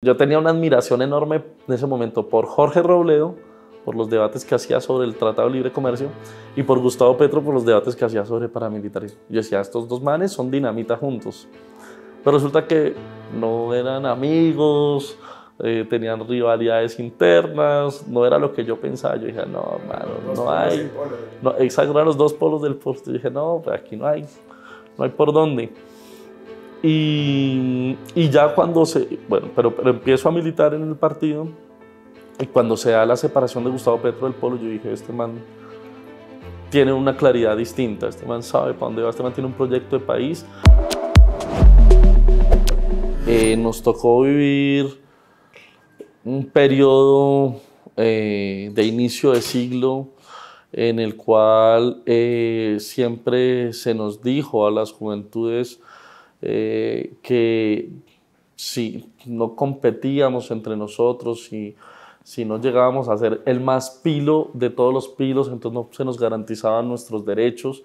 Yo tenía una admiración enorme en ese momento por Jorge Robledo, por los debates que hacía sobre el Tratado de Libre Comercio, y por Gustavo Petro, por los debates que hacía sobre paramilitarismo. Yo decía, estos dos manes son dinamita juntos. Pero resulta que no eran amigos, tenían rivalidades internas, no era lo que yo pensaba. Yo dije, no, mano, no hay. No, exacto, eran los dos polos del poste. Yo dije, no, pues aquí no hay por dónde. Y ya cuando bueno, pero empiezo a militar en el partido, y cuando se da la separación de Gustavo Petro del Polo, yo dije, este man tiene una claridad distinta, este man sabe para dónde va, este man tiene un proyecto de país. Nos tocó vivir un periodo de inicio de siglo en el cual siempre se nos dijo a las juventudes que si no competíamos entre nosotros, si no llegábamos a ser el más pilo de todos los pilos, entonces no se nos garantizaban nuestros derechos.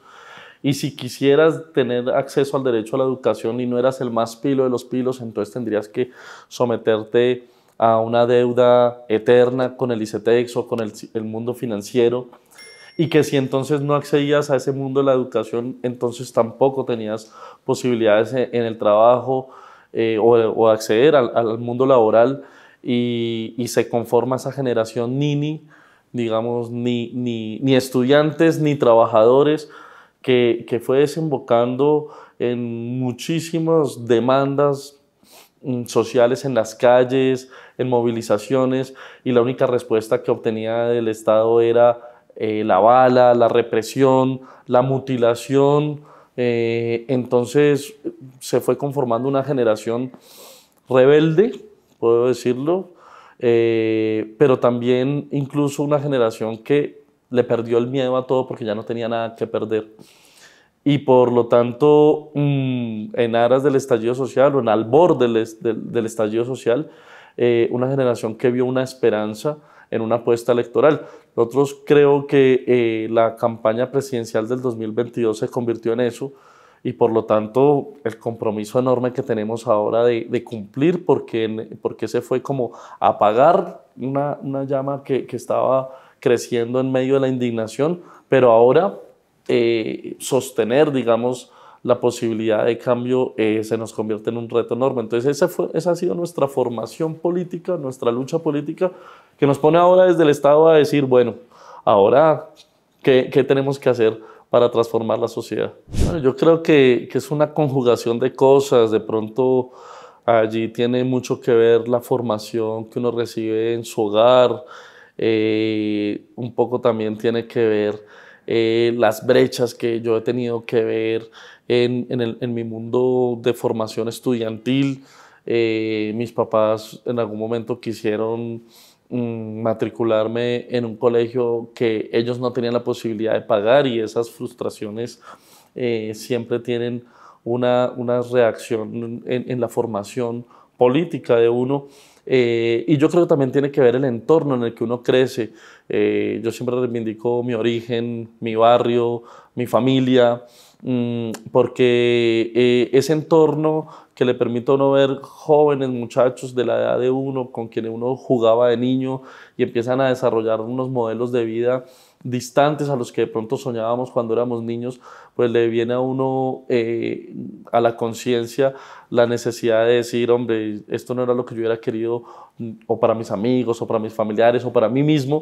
Y si quisieras tener acceso al derecho a la educación y no eras el más pilo de los pilos, entonces tendrías que someterte a una deuda eterna con el ICETEX o con el mundo financiero. Y que si entonces no accedías a ese mundo de la educación, entonces tampoco tenías posibilidades en el trabajo o acceder al mundo laboral, y se conforma esa generación digamos, ni estudiantes ni trabajadores, que fue desembocando en muchísimas demandas sociales en las calles, en movilizaciones, y la única respuesta que obtenía del Estado era la bala, la represión, la mutilación. Entonces se fue conformando una generación rebelde, puedo decirlo, pero también incluso una generación que le perdió el miedo a todo porque ya no tenía nada que perder. Y por lo tanto, en aras del estallido social o en albor del estallido social, una generación que vio una esperanza en una apuesta electoral. Nosotros creo que la campaña presidencial del 2022 se convirtió en eso, y por lo tanto el compromiso enorme que tenemos ahora de cumplir, porque se fue como apagar una llama que estaba creciendo en medio de la indignación, pero ahora sostener, digamos, la posibilidad de cambio se nos convierte en un reto enorme. Entonces esa ha sido nuestra formación política, nuestra lucha política, que nos pone ahora desde el Estado a decir, bueno, ahora, ¿qué tenemos que hacer para transformar la sociedad? Bueno, yo creo que es una conjugación de cosas. De pronto allí tiene mucho que ver la formación que uno recibe en su hogar, un poco también tiene que ver las brechas que yo he tenido que ver en mi mundo de formación estudiantil. Mis papás en algún momento quisieron matricularme en un colegio que ellos no tenían la posibilidad de pagar, y esas frustraciones siempre tienen una reacción en la formación política de uno. Y yo creo que también tiene que ver el entorno en el que uno crece. Yo siempre reivindico mi origen, mi barrio, mi familia, porque ese entorno que le permite a uno ver jóvenes muchachos de la edad de uno, con quienes uno jugaba de niño, y empiezan a desarrollar unos modelos de vida distantes a los que de pronto soñábamos cuando éramos niños, pues le viene a uno a la conciencia la necesidad de decir, hombre, esto no era lo que yo hubiera querido, o para mis amigos, o para mis familiares, o para mí mismo,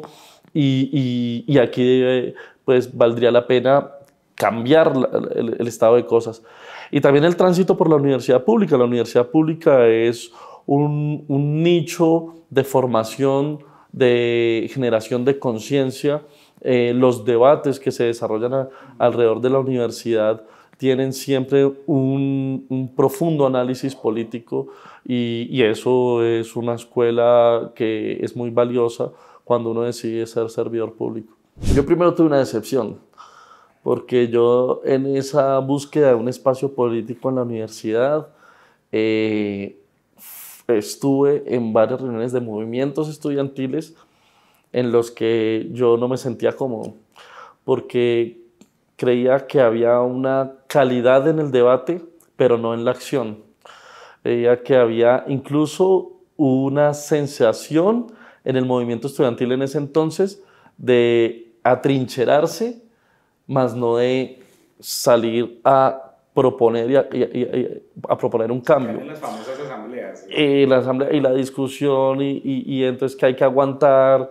y aquí pues valdría la pena cambiar el estado de cosas. Y también el tránsito por la universidad pública. La universidad pública es un nicho de formación, de generación de conciencia. Los debates que se desarrollan alrededor de la universidad tienen siempre un profundo análisis político, y eso es una escuela que es muy valiosa cuando uno decide ser servidor público. Yo primero tuve una decepción, porque yo en esa búsqueda de un espacio político en la universidad estuve en varias reuniones de movimientos estudiantiles en los que yo no me sentía cómodo, porque creía que había una calidad en el debate, pero no en la acción. Veía que había incluso una sensación en el movimiento estudiantil en ese entonces de atrincherarse, más no de salir a proponer a proponer un cambio. En las famosas asambleas. La asamblea y la discusión y entonces que hay que aguantar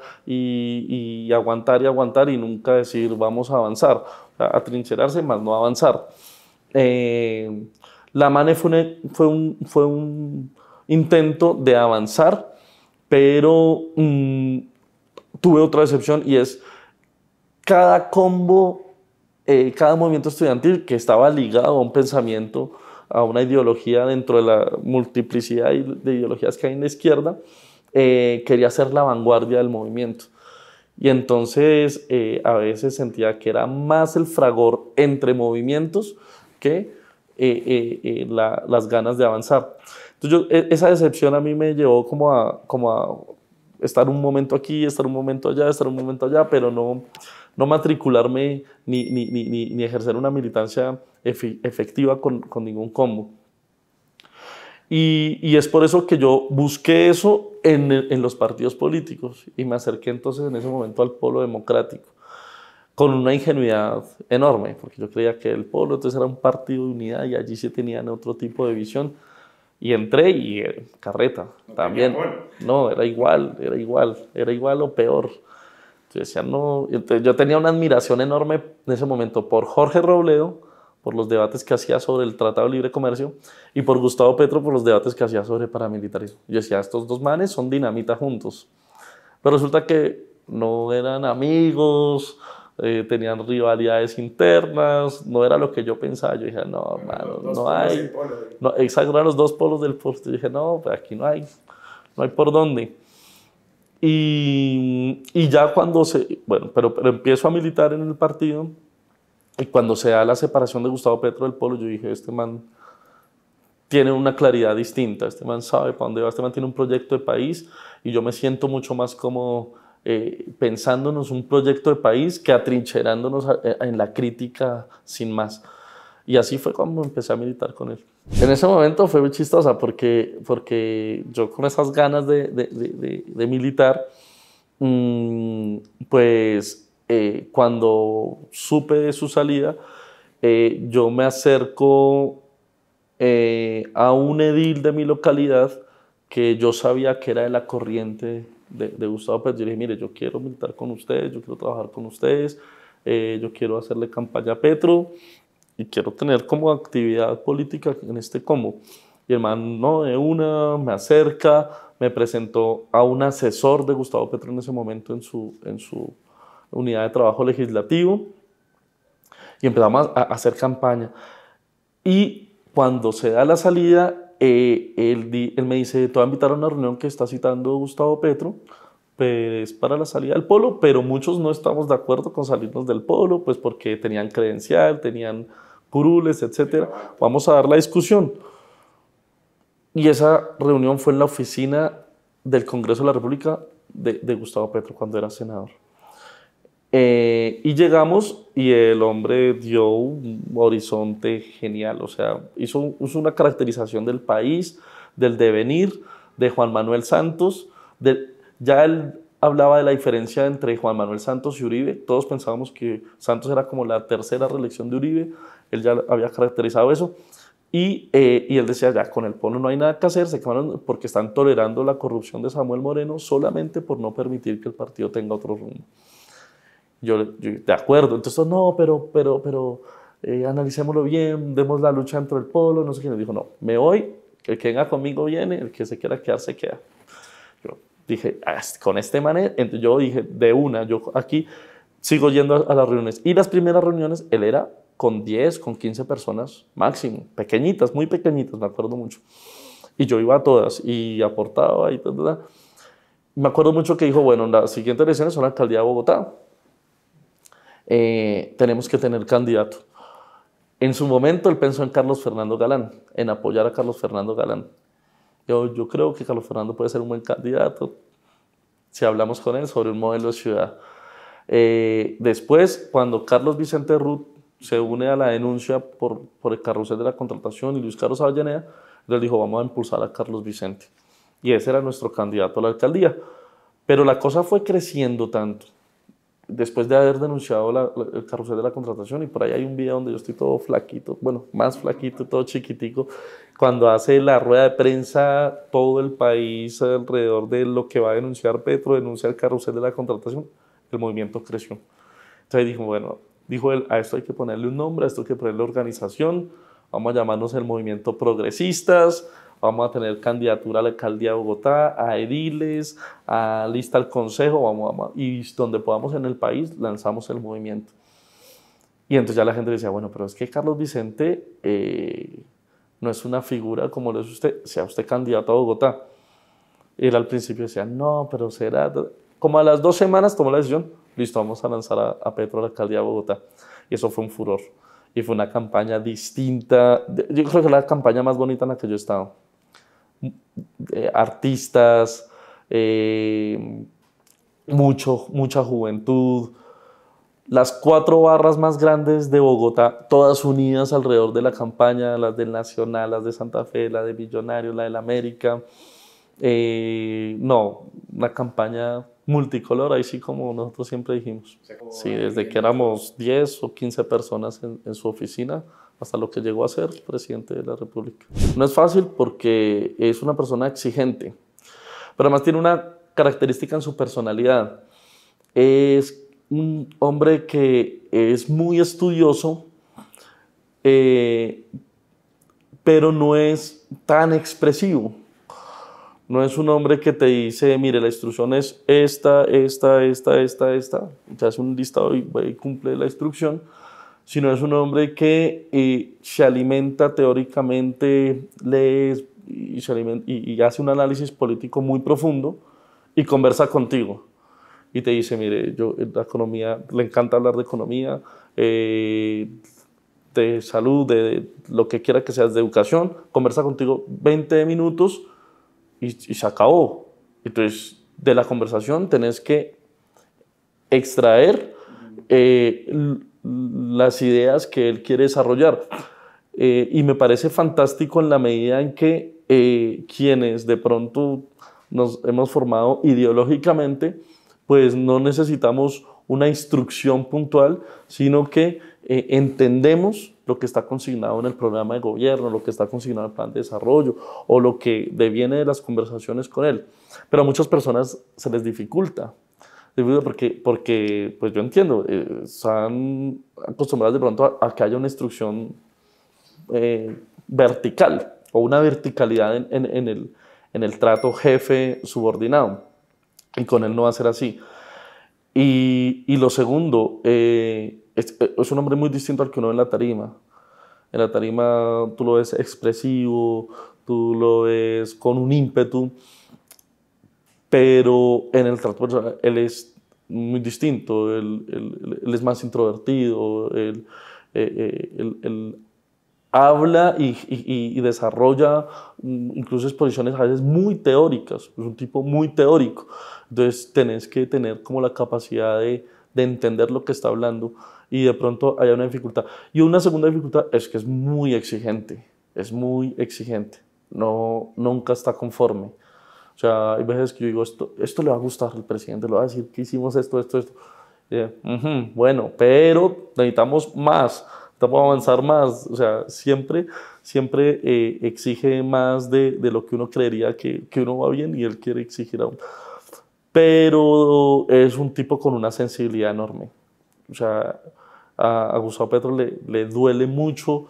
aguantar y aguantar y nunca decir vamos a avanzar, o sea, atrincherarse más no avanzar. La MANE fue un intento de avanzar, pero tuve otra decepción y es cada combo, cada movimiento estudiantil que estaba ligado a un pensamiento, a una ideología dentro de la multiplicidad de ideologías que hay en la izquierda, quería ser la vanguardia del movimiento. Y entonces a veces sentía que era más el fragor entre movimientos que las ganas de avanzar. Entonces esa decepción a mí me llevó como a estar un momento aquí, estar un momento allá, estar un momento allá, pero no matricularme ni ejercer una militancia efectiva con ningún combo. Y es por eso que yo busqué eso en los partidos políticos y me acerqué entonces en ese momento al Polo Democrático con una ingenuidad enorme, porque yo creía que el Polo entonces era un partido de unidad y allí sí tenían otro tipo de visión. Y entré y carreta No también. No, era igual o peor. Yo decía, no. Entonces, yo tenía una admiración enorme en ese momento por Jorge Robledo, por los debates que hacía sobre el Tratado de Libre Comercio, y por Gustavo Petro, por los debates que hacía sobre paramilitarismo. Yo decía, estos dos manes son dinamita juntos. Pero resulta que no eran amigos, tenían rivalidades internas, no era lo que yo pensaba. Yo dije, no, hermano, no hay. No, exacto, eran los dos polos del post. Yo dije, no, pues aquí no hay por dónde. Y ya cuando bueno, pero empiezo a militar en el partido, y cuando se da la separación de Gustavo Petro del Polo, yo dije, este man tiene una claridad distinta, este man sabe para dónde va, este man tiene un proyecto de país, y yo me siento mucho más como pensándonos un proyecto de país que atrincherándonos en la crítica sin más. Y así fue cuando empecé a militar con él. En ese momento fue muy chistosa porque yo con esas ganas de militar, pues cuando supe de su salida, yo me acerco a un edil de mi localidad que yo sabía que era de la corriente de Gustavo Petro. Yo le dije, mire, yo quiero militar con ustedes, yo quiero trabajar con ustedes, yo quiero hacerle campaña a Petro y quiero tener como actividad política en este combo. Y el man, no, de una, me acerca, me presentó a un asesor de Gustavo Petro en ese momento en su unidad de trabajo legislativo y empezamos a hacer campaña. Y cuando se da la salida, él me dice, te voy a invitar a una reunión que está citando Gustavo Petro, pues para la salida del Polo, pero muchos no estamos de acuerdo con salirnos del Polo, pues porque tenían credencial, tenían curules, etc. Vamos a dar la discusión. Y esa reunión fue en la oficina del Congreso de la República de Gustavo Petro cuando era senador. Y llegamos y el hombre dio un horizonte genial, o sea, hizo una caracterización del país, del devenir de Juan Manuel Santos. Ya él hablaba de la diferencia entre Juan Manuel Santos y Uribe. Todos pensábamos que Santos era como la tercera reelección de Uribe, él ya había caracterizado eso. Y él decía, ya con el Polo no hay nada que hacer, se quemaron porque están tolerando la corrupción de Samuel Moreno solamente por no permitir que el partido tenga otro rumbo. Yo de acuerdo, entonces no, pero analicémoslo bien, demos la lucha dentro del Polo, no sé quién. Dijo, no, me voy, el que venga conmigo viene, el que se quiera quedar, se queda. Yo dije, con este manera, entonces yo dije, de una, yo aquí sigo yendo a las reuniones. Y las primeras reuniones, él era con 10, con 15 personas máximo, pequeñitas, muy pequeñitas, me acuerdo mucho. Y yo iba a todas y aportaba y tal. Me acuerdo mucho que dijo, bueno, las siguientes elecciones son la alcaldía de Bogotá. Tenemos que tener candidato. En su momento él pensó en Carlos Fernando Galán, en apoyar a Carlos Fernando Galán. Yo creo que Carlos Fernando puede ser un buen candidato si hablamos con él sobre un modelo de ciudad. Después, cuando Carlos Vicente Ruth se une a la denuncia por el carrusel de la contratación y Luis Carlos Avellaneda, él dijo, vamos a impulsar a Carlos Vicente. y ese era nuestro candidato a la alcaldía. Pero la cosa fue creciendo tanto, después de haber denunciado el carrusel de la contratación, y por ahí hay un video donde yo estoy todo flaquito, bueno, más flaquito, todo chiquitico, cuando hace la rueda de prensa, todo el país alrededor de lo que va a denunciar Petro, denuncia el carrusel de la contratación, el movimiento creció. Entonces dijo, bueno, dijo él, a esto hay que ponerle un nombre, a esto hay que ponerle organización, vamos a llamarnos el movimiento progresistas, vamos a tener candidatura a la alcaldía de Bogotá, a ediles, a lista al consejo, y donde podamos en el país lanzamos el movimiento. Y entonces ya la gente decía, bueno, pero es que Carlos Vicente no es una figura como lo es usted, sea usted candidato a Bogotá. Y él al principio decía, no, pero será... Como a las 2 semanas tomó la decisión, listo, vamos a lanzar a Petro a la alcaldía de Bogotá. Y eso fue un furor. Y fue una campaña distinta, yo creo que la campaña más bonita en la que yo he estado. Artistas, mucha juventud, las 4 barras más grandes de Bogotá, todas unidas alrededor de la campaña, las del Nacional, las de Santa Fe, la de Millonarios, la del América. No, una campaña multicolor, ahí sí como nosotros siempre dijimos. O sea, sí, desde que éramos 10 o 15 personas en su oficina hasta lo que llegó a ser presidente de la República. No es fácil porque es una persona exigente, pero además tiene una característica en su personalidad. Es un hombre que es muy estudioso, pero no es tan expresivo. No es un hombre que te dice, mire, la instrucción es esta, te hace un listado y cumple la instrucción, sino es un hombre que se alimenta teóricamente, lee y hace un análisis político muy profundo y conversa contigo. Y te dice, mire, yo la economía, le encanta hablar de economía, de salud, de lo que quiera que seas, de educación, conversa contigo 20 minutos y se acabó. Entonces, de la conversación tenés que extraer las ideas que él quiere desarrollar. Y me parece fantástico en la medida en que quienes de pronto nos hemos formado ideológicamente, pues no necesitamos una instrucción puntual, sino que entendemos lo que está consignado en el programa de gobierno, lo que está consignado en el plan de desarrollo o lo que deviene de las conversaciones con él. Pero a muchas personas se les dificulta. Porque pues yo entiendo, están acostumbrados de pronto a que haya una instrucción vertical o una verticalidad en el trato jefe-subordinado. Y con él no va a ser así. Y lo segundo, es un hombre muy distinto al que uno ve en la tarima. En la tarima tú lo ves expresivo, tú lo ves con un ímpetu, pero en el trato personal él es muy distinto, él es más introvertido, él habla y desarrolla incluso exposiciones a veces muy teóricas, es un tipo muy teórico, entonces tenés que tener como la capacidad de entender lo que está hablando y de pronto hay una dificultad. Y una segunda dificultad es que es muy exigente, no, nunca está conforme. O sea, hay veces que yo digo, esto le va a gustar al presidente, le va a decir que hicimos esto. Bueno, pero necesitamos más, necesitamos avanzar más. O sea, siempre exige más de lo que uno creería que uno va bien y él quiere exigir aún. Pero es un tipo con una sensibilidad enorme. O sea, a Gustavo Petro le duele mucho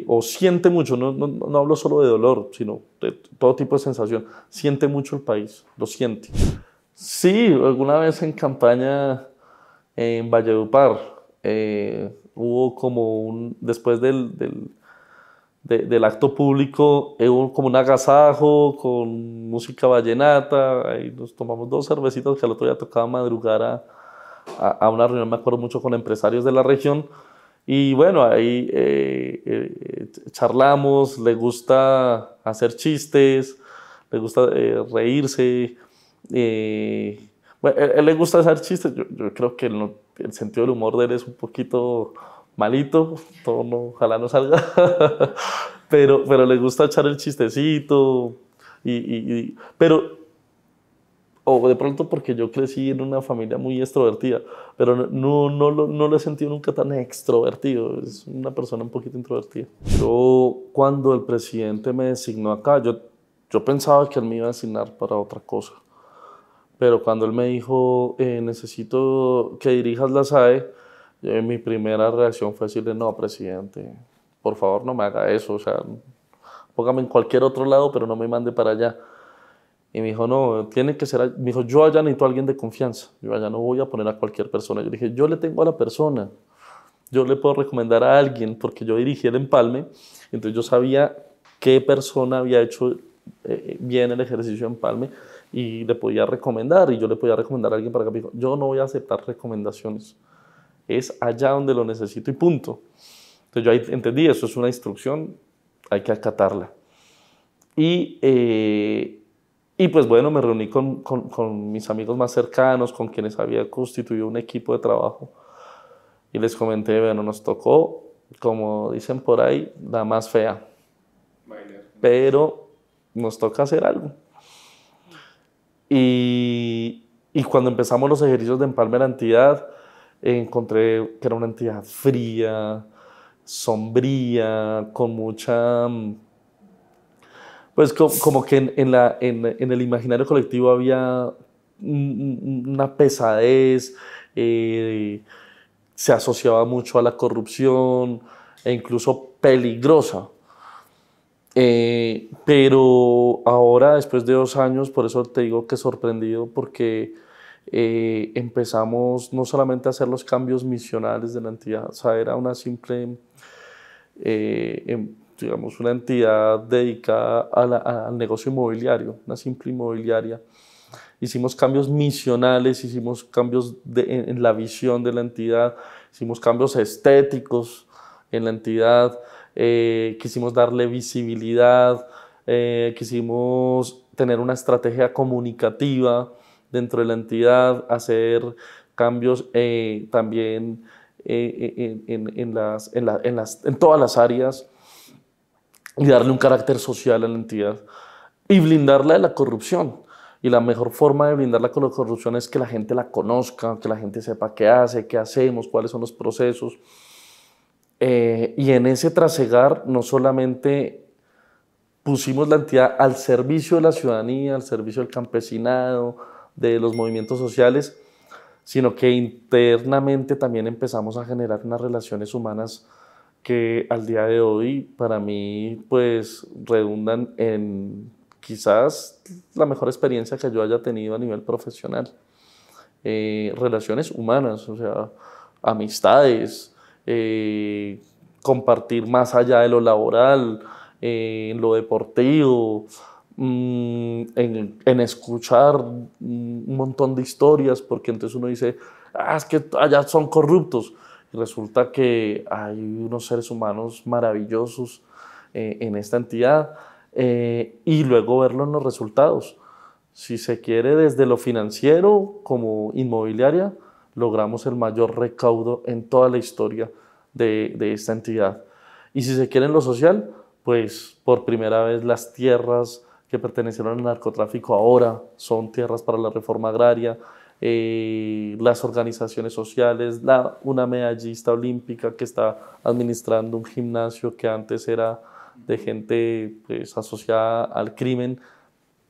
o siente mucho, no hablo solo de dolor, sino de todo tipo de sensación, siente mucho el país, lo siente. Sí, alguna vez en campaña en Valledupar hubo como después del acto público, hubo como un agasajo con música vallenata, ahí nos tomamos 2 cervecitas que al otro día tocaba madrugar a una reunión, me acuerdo mucho, con empresarios de la región. Y bueno, ahí charlamos, le gusta hacer chistes, le gusta reírse. Bueno, él le gusta hacer chistes, yo creo que el sentido del humor de él es un poquito malito, ojalá no salga, pero le gusta echar el chistecito. Pero, o de pronto porque yo crecí en una familia muy extrovertida, pero no lo he sentido nunca tan extrovertido, es una persona un poquito introvertida. Yo, cuando el presidente me designó acá, yo pensaba que él me iba a designar para otra cosa, pero cuando él me dijo, necesito que dirijas la SAE, mi primera reacción fue decirle, no, presidente, por favor no me haga eso, o sea, póngame en cualquier otro lado, pero no me mande para allá. Y me dijo, no, tiene que ser, me dijo, yo allá necesito a alguien de confianza, yo allá no voy a poner a cualquier persona. Yo dije, yo le tengo a la persona, yo le puedo recomendar a alguien, porque yo dirigí el empalme, entonces yo sabía qué persona había hecho bien el ejercicio de empalme y le podía recomendar, y yo le podía recomendar a alguien para que me dijo, yo no voy a aceptar recomendaciones, es allá donde lo necesito y punto. Entonces yo ahí entendí, eso es una instrucción, hay que acatarla. Y, pues bueno, me reuní con mis amigos más cercanos, con quienes había constituido un equipo de trabajo. Y les comenté, bueno, nos tocó, como dicen por ahí, la más fea. Pero nos toca hacer algo. Y cuando empezamos los ejercicios de empalme de la entidad, encontré que era una entidad fría, sombría, con mucha... Pues como que en el imaginario colectivo había una pesadez, se asociaba mucho a la corrupción e incluso peligrosa. Pero ahora, después de 2 años, por eso te digo que sorprendido, porque empezamos no solamente a hacer los cambios misionales de la entidad, o sea, era una simple, digamos, una entidad dedicada al negocio inmobiliario, una simple inmobiliaria. Hicimos cambios misionales, hicimos cambios en la visión de la entidad, hicimos cambios estéticos en la entidad, quisimos darle visibilidad, quisimos tener una estrategia comunicativa dentro de la entidad, hacer cambios también en todas las áreas y darle un carácter social a la entidad y blindarla de la corrupción. Y la mejor forma de blindarla con la corrupción es que la gente la conozca, que la gente sepa qué hace, qué hacemos, cuáles son los procesos. Y en ese trasegar no solamente pusimos la entidad al servicio de la ciudadanía, al servicio del campesinado, de los movimientos sociales, sino que internamente también empezamos a generar unas relaciones humanas que al día de hoy para mí pues redundan en quizás la mejor experiencia que yo haya tenido a nivel profesional. Relaciones humanas, o sea, amistades, compartir más allá de lo laboral, en lo deportivo, en escuchar un montón de historias, porque entonces uno dice, ah, es que allá son corruptos. Y resulta que hay unos seres humanos maravillosos en esta entidad y luego verlo en los resultados. Si se quiere, desde lo financiero como inmobiliaria, logramos el mayor recaudo en toda la historia de esta entidad. Y si se quiere en lo social, pues por primera vez las tierras que pertenecieron al narcotráfico ahora son tierras para la reforma agraria, las organizaciones sociales, una medallista olímpica que está administrando un gimnasio que antes era de gente pues, asociada al crimen,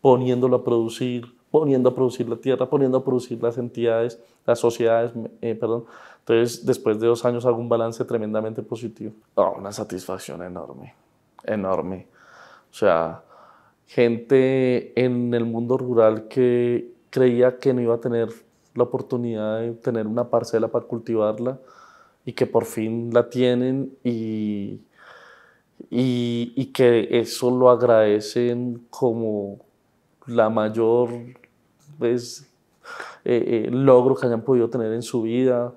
poniéndolo a producir, poniendo a producir la tierra, poniendo a producir las entidades, las sociedades, perdón. Entonces, después de 2 años hago un balance tremendamente positivo. Oh, una satisfacción enorme, enorme. O sea, gente en el mundo rural que creía que no iba a tener la oportunidad de tener una parcela para cultivarla y que por fin la tienen y que eso lo agradecen como la mayor pues, logro que hayan podido tener en su vida.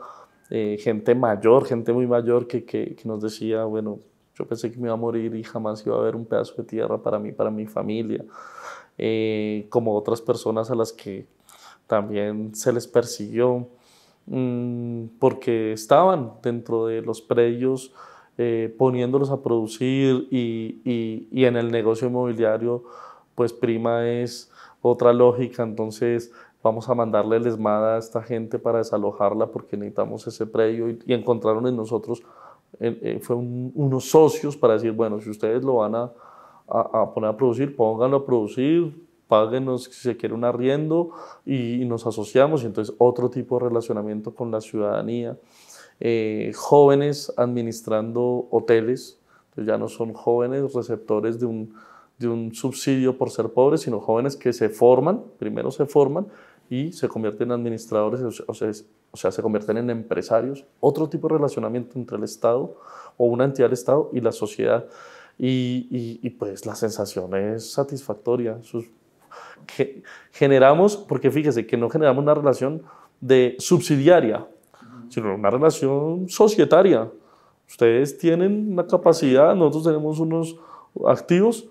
Gente mayor, gente muy mayor que nos decía, bueno, yo pensé que me iba a morir y jamás iba a haber un pedazo de tierra para mí, para mi familia. Como otras personas a las que también se les persiguió porque estaban dentro de los predios poniéndolos a producir y en el negocio inmobiliario pues prima es otra lógica, entonces vamos a mandarle el ESMAD a esta gente para desalojarla porque necesitamos ese predio y encontraron en nosotros, unos socios para decir, bueno, si ustedes lo van a poner a producir, pónganlo a producir, páguenos si se quiere un arriendo y nos asociamos y entonces otro tipo de relacionamiento con la ciudadanía. Jóvenes administrando hoteles, entonces ya no son jóvenes receptores de un subsidio por ser pobres, sino jóvenes que se forman, primero se forman y se convierten en administradores, o sea, se convierten en empresarios. Otro tipo de relacionamiento entre el Estado o una entidad del Estado y la sociedad. Y pues la sensación es satisfactoria. Generamos, porque fíjese que no generamos una relación de subsidiaria, sino una relación societaria. Ustedes tienen una capacidad, nosotros tenemos unos activos,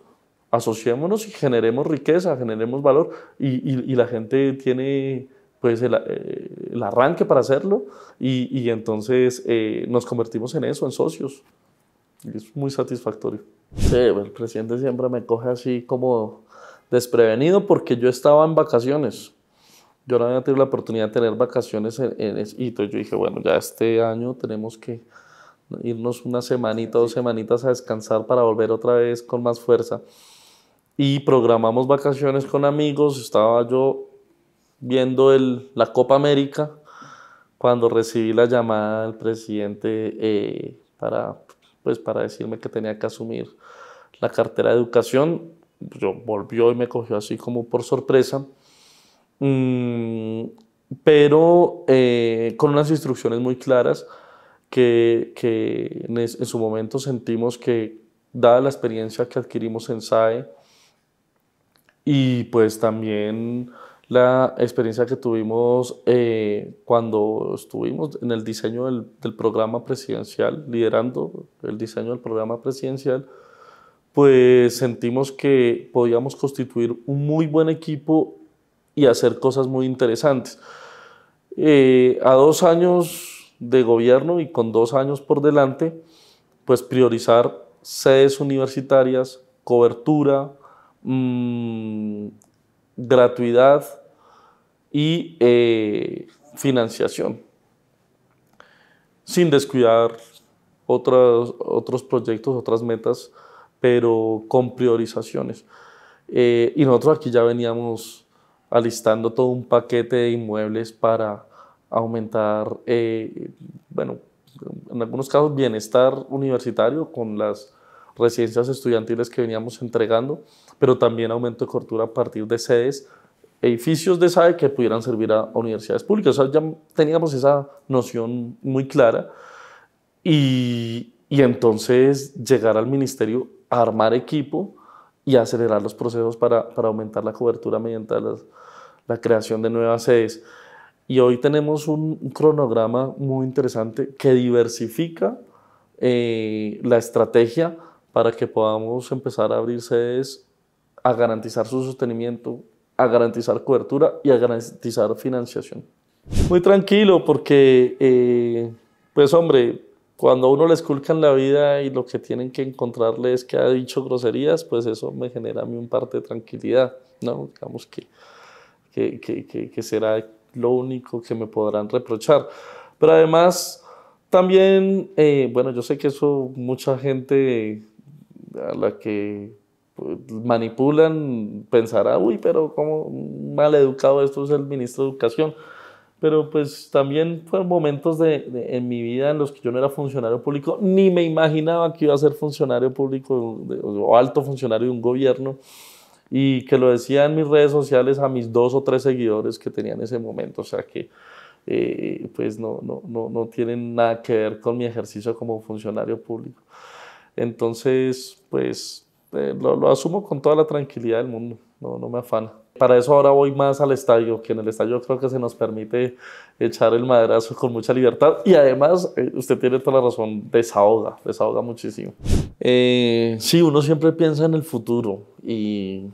asociémonos y generemos riqueza, generemos valor y la gente tiene pues el arranque para hacerlo y entonces nos convertimos en eso, en socios. Y es muy satisfactorio. Sí, el presidente siempre me coge así como desprevenido porque yo estaba en vacaciones. Yo no había tenido la oportunidad de tener vacaciones y entonces yo dije, bueno, ya este año tenemos que irnos una semanita, 2 semanitas a descansar para volver otra vez con más fuerza. Y programamos vacaciones con amigos, estaba yo viendo la Copa América cuando recibí la llamada del presidente para decirme que tenía que asumir la cartera de educación. Yo volvió y me cogió así como por sorpresa. Pero con unas instrucciones muy claras que en su momento sentimos que, dada la experiencia que adquirimos en SAE y pues también la experiencia que tuvimos cuando estuvimos en el diseño del programa presidencial, liderando el diseño del programa presidencial, pues sentimos que podíamos constituir un muy buen equipo y hacer cosas muy interesantes. A 2 años de gobierno y con 2 años por delante, pues priorizar sedes universitarias, cobertura, gratuidad y financiación, sin descuidar otros proyectos, otras metas, pero con priorizaciones. Y nosotros aquí ya veníamos alistando todo un paquete de inmuebles para aumentar, bueno, en algunos casos bienestar universitario con las residencias estudiantiles que veníamos entregando, pero también aumento de cobertura a partir de sedes, edificios de SAE que pudieran servir a universidades públicas. O sea, ya teníamos esa noción muy clara y entonces llegar al ministerio a armar equipo y acelerar los procesos para aumentar la cobertura mediante la creación de nuevas sedes. Y hoy tenemos un cronograma muy interesante que diversifica la estrategia para que podamos empezar a abrir sedes, a garantizar su sostenimiento, a garantizar cobertura y a garantizar financiación. Muy tranquilo porque, pues hombre, cuando a uno le esculcan la vida y lo que tienen que encontrarle es que ha dicho groserías, pues eso me genera a mí un parte de tranquilidad, ¿no? Digamos que será lo único que me podrán reprochar. Pero además, también, bueno, yo sé que eso mucha gente a la que pues, manipulan pensará, uy, pero cómo mal educado esto es el ministro de Educación. Pero pues también fueron momentos en mi vida en los que yo no era funcionario público, ni me imaginaba que iba a ser funcionario público o alto funcionario de un gobierno, y que lo decía en mis redes sociales a mis 2 o 3 seguidores que tenía en ese momento, o sea que pues no tienen nada que ver con mi ejercicio como funcionario público. Entonces, pues lo asumo con toda la tranquilidad del mundo, no me afana. Para eso ahora voy más al estadio, que en el estadio creo que se nos permite echar el maderazo con mucha libertad y además, usted tiene toda la razón, desahoga muchísimo. Sí, uno siempre piensa en el futuro y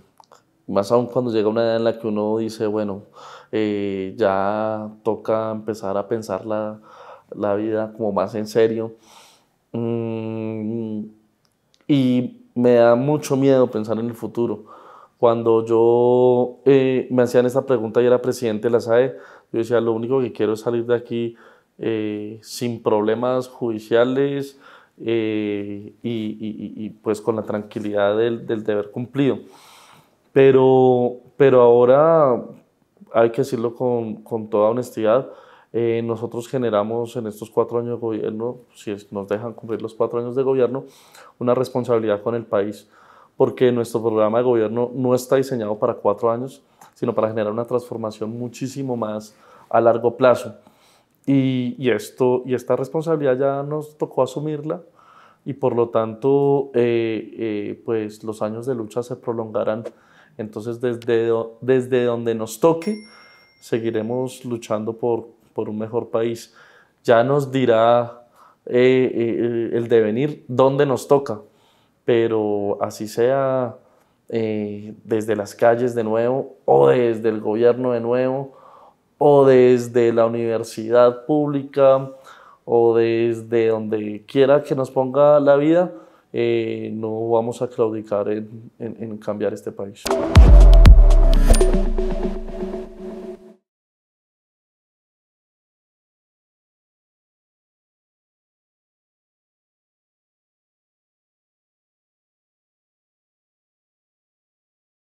más aún cuando llega una edad en la que uno dice, bueno, ya toca empezar a pensar la vida como más en serio. Y me da mucho miedo pensar en el futuro, Cuando yo me hacían esta pregunta y era presidente de la SAE, yo decía, lo único que quiero es salir de aquí sin problemas judiciales pues con la tranquilidad del deber cumplido. Pero ahora hay que decirlo con toda honestidad, nosotros generamos en estos 4 años de gobierno, si nos dejan cumplir los 4 años de gobierno, una responsabilidad con el país, porque nuestro programa de gobierno no está diseñado para 4 años, sino para generar una transformación muchísimo más a largo plazo. Y esta responsabilidad ya nos tocó asumirla y por lo tanto pues los años de lucha se prolongarán. Entonces desde donde nos toque seguiremos luchando por un mejor país. Ya nos dirá el devenir dónde nos toca, pero así sea desde las calles de nuevo o desde el gobierno de nuevo o desde la universidad pública o desde donde quiera que nos ponga la vida, no vamos a claudicar en cambiar este país.